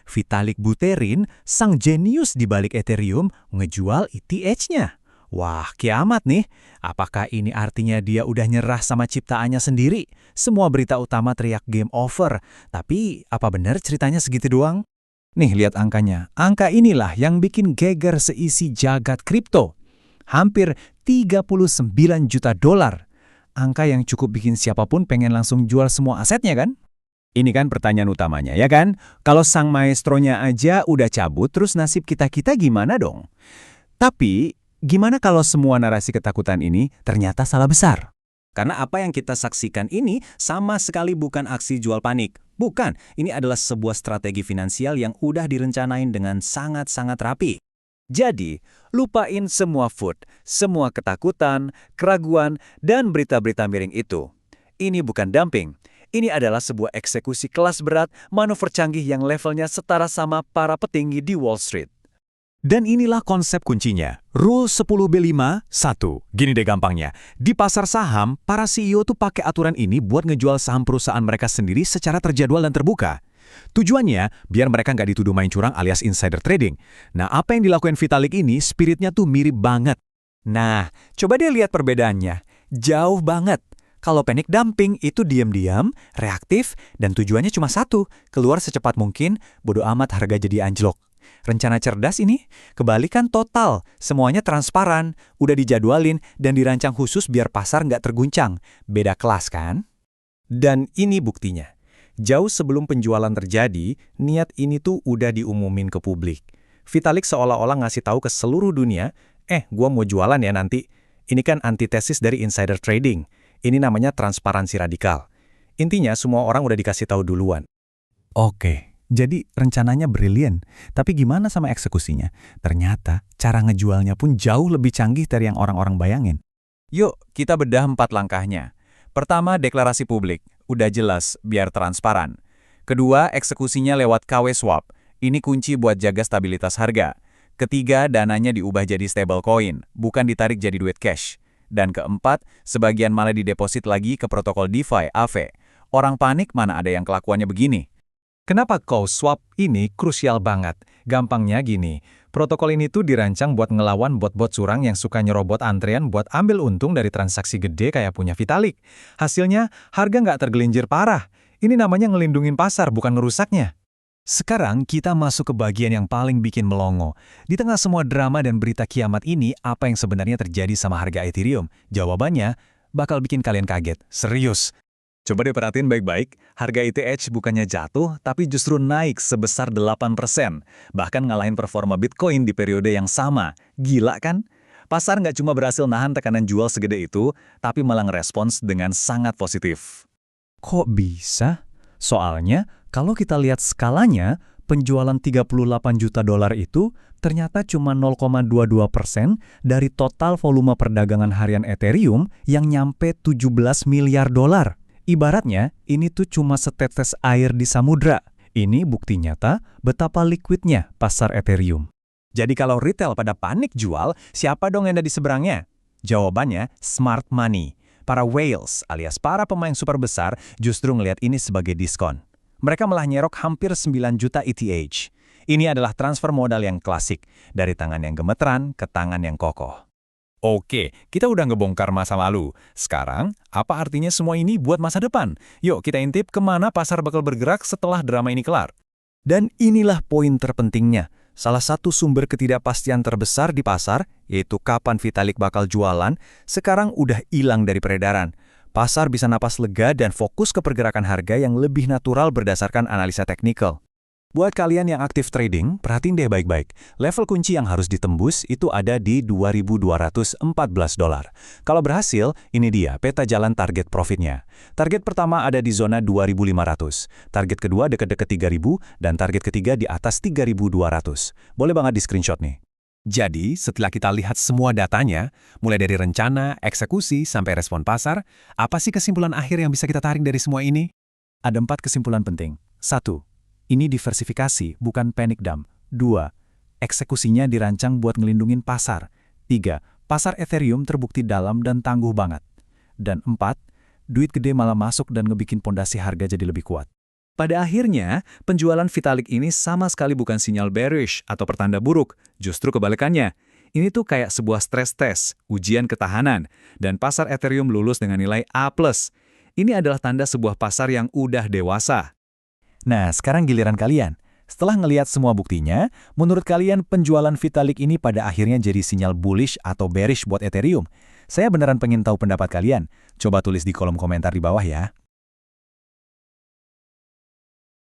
Vitalik Buterin, sang jenius di balik Ethereum, ngejual ETH-nya. Wah, kiamat nih. Apakah ini artinya dia udah nyerah sama ciptaannya sendiri? Semua berita utama teriak game over. Tapi, apa benar ceritanya segitu doang? Nih, lihat angkanya. Angka inilah yang bikin geger seisi jagat kripto. Hampir 39 juta dolar. Angka yang cukup bikin siapapun pengen langsung jual semua asetnya kan? Ini kan pertanyaan utamanya, ya kan? Kalau sang maestronya aja udah cabut, terus nasib kita-kita gimana dong? Tapi, gimana kalau semua narasi ketakutan ini ternyata salah besar? Karena apa yang kita saksikan ini sama sekali bukan aksi jual panik. Bukan, ini adalah sebuah strategi finansial yang udah direncanain dengan sangat-sangat rapi. Jadi, lupain semua FUD, semua ketakutan, keraguan, dan berita-berita miring itu. Ini bukan dumping. Ini adalah sebuah eksekusi kelas berat, manuver canggih yang levelnya setara sama para petinggi di Wall Street. Dan inilah konsep kuncinya. Rule 10B5, 1. Gini deh gampangnya. Di pasar saham, para CEO tuh pakai aturan ini buat ngejual saham perusahaan mereka sendiri secara terjadwal dan terbuka. Tujuannya, biar mereka nggak dituduh main curang alias insider trading. Nah, apa yang dilakukan Vitalik ini, spiritnya tuh mirip banget. Nah, coba deh lihat perbedaannya. Jauh banget. Kalau panic dumping itu diam-diam, reaktif, dan tujuannya cuma satu, keluar secepat mungkin, bodo amat harga jadi anjlok. Rencana cerdas ini, kebalikan total, semuanya transparan, udah dijadwalin, dan dirancang khusus biar pasar nggak terguncang. Beda kelas kan? Dan ini buktinya. Jauh sebelum penjualan terjadi, niat ini tuh udah diumumin ke publik. Vitalik seolah-olah ngasih tahu ke seluruh dunia, gua mau jualan ya nanti. Ini kan antitesis dari insider trading. Ini namanya transparansi radikal. Intinya semua orang udah dikasih tahu duluan. Oke, jadi rencananya brilian. Tapi gimana sama eksekusinya? Ternyata cara ngejualnya pun jauh lebih canggih dari yang orang-orang bayangin. Yuk, kita bedah 4 langkahnya. Pertama, deklarasi publik. Udah jelas, biar transparan. Kedua, eksekusinya lewat KW swap. Ini kunci buat jaga stabilitas harga. Ketiga, dananya diubah jadi stablecoin, bukan ditarik jadi duit cash. Dan keempat, sebagian malah dideposit lagi ke protokol DeFi, AV. Orang panik mana ada yang kelakuannya begini. Kenapa KW swap ini krusial banget? Gampangnya gini, protokol ini tuh dirancang buat ngelawan bot-bot curang yang suka nyerobot antrean buat ambil untung dari transaksi gede kayak punya Vitalik. Hasilnya, harga nggak tergelincir parah. Ini namanya ngelindungin pasar, bukan ngerusaknya. Sekarang kita masuk ke bagian yang paling bikin melongo. Di tengah semua drama dan berita kiamat ini, apa yang sebenarnya terjadi sama harga Ethereum? Jawabannya, bakal bikin kalian kaget. Serius. Coba deh perhatiin baik-baik, harga ETH bukannya jatuh, tapi justru naik sebesar 8%. Bahkan ngalahin performa Bitcoin di periode yang sama. Gila kan? Pasar nggak cuma berhasil nahan tekanan jual segede itu, tapi malah ngerespons dengan sangat positif. Kok bisa? Soalnya, kalau kita lihat skalanya, penjualan 38 juta dolar itu ternyata cuma 0,22% dari total volume perdagangan harian Ethereum yang nyampe 17 miliar dolar. Ibaratnya, ini tuh cuma setetes air di samudra. Ini bukti nyata betapa liquidnya pasar Ethereum. Jadi kalau retail pada panik jual, siapa dong yang ada di seberangnya? Jawabannya, smart money. Para whales alias para pemain super besar justru ngelihat ini sebagai diskon. Mereka malah nyerok hampir 9 juta ETH. Ini adalah transfer modal yang klasik, dari tangan yang gemeteran ke tangan yang kokoh. Oke, kita udah ngebongkar masa lalu. Sekarang, apa artinya semua ini buat masa depan? Yuk kita intip kemana pasar bakal bergerak setelah drama ini kelar. Dan inilah poin terpentingnya. Salah satu sumber ketidakpastian terbesar di pasar, yaitu kapan Vitalik bakal jualan, sekarang udah hilang dari peredaran. Pasar bisa napas lega dan fokus ke pergerakan harga yang lebih natural berdasarkan analisa teknikal. Buat kalian yang aktif trading, perhatiin deh baik-baik. Level kunci yang harus ditembus itu ada di 2.214 dolar. Kalau berhasil, ini dia peta jalan target profitnya. Target pertama ada di zona 2.500. Target kedua dekat-dekat 3.000 dan target ketiga di atas 3.200. Boleh banget di screenshot nih. Jadi, setelah kita lihat semua datanya, mulai dari rencana, eksekusi, sampai respon pasar, apa sih kesimpulan akhir yang bisa kita tarik dari semua ini? Ada 4 kesimpulan penting. 1. Ini diversifikasi, bukan panic dump. 2. Eksekusinya dirancang buat ngelindungin pasar. 3. Pasar Ethereum terbukti dalam dan tangguh banget. Dan 4. Duit gede malah masuk dan ngebikin pondasi harga jadi lebih kuat. Pada akhirnya, penjualan Vitalik ini sama sekali bukan sinyal bearish atau pertanda buruk, justru kebalikannya. Ini tuh kayak sebuah stress test, ujian ketahanan, dan pasar Ethereum lulus dengan nilai A+. Ini adalah tanda sebuah pasar yang udah dewasa. Nah, sekarang giliran kalian. Setelah ngelihat semua buktinya, menurut kalian penjualan Vitalik ini pada akhirnya jadi sinyal bullish atau bearish buat Ethereum? Saya beneran pengen tahu pendapat kalian. Coba tulis di kolom komentar di bawah ya.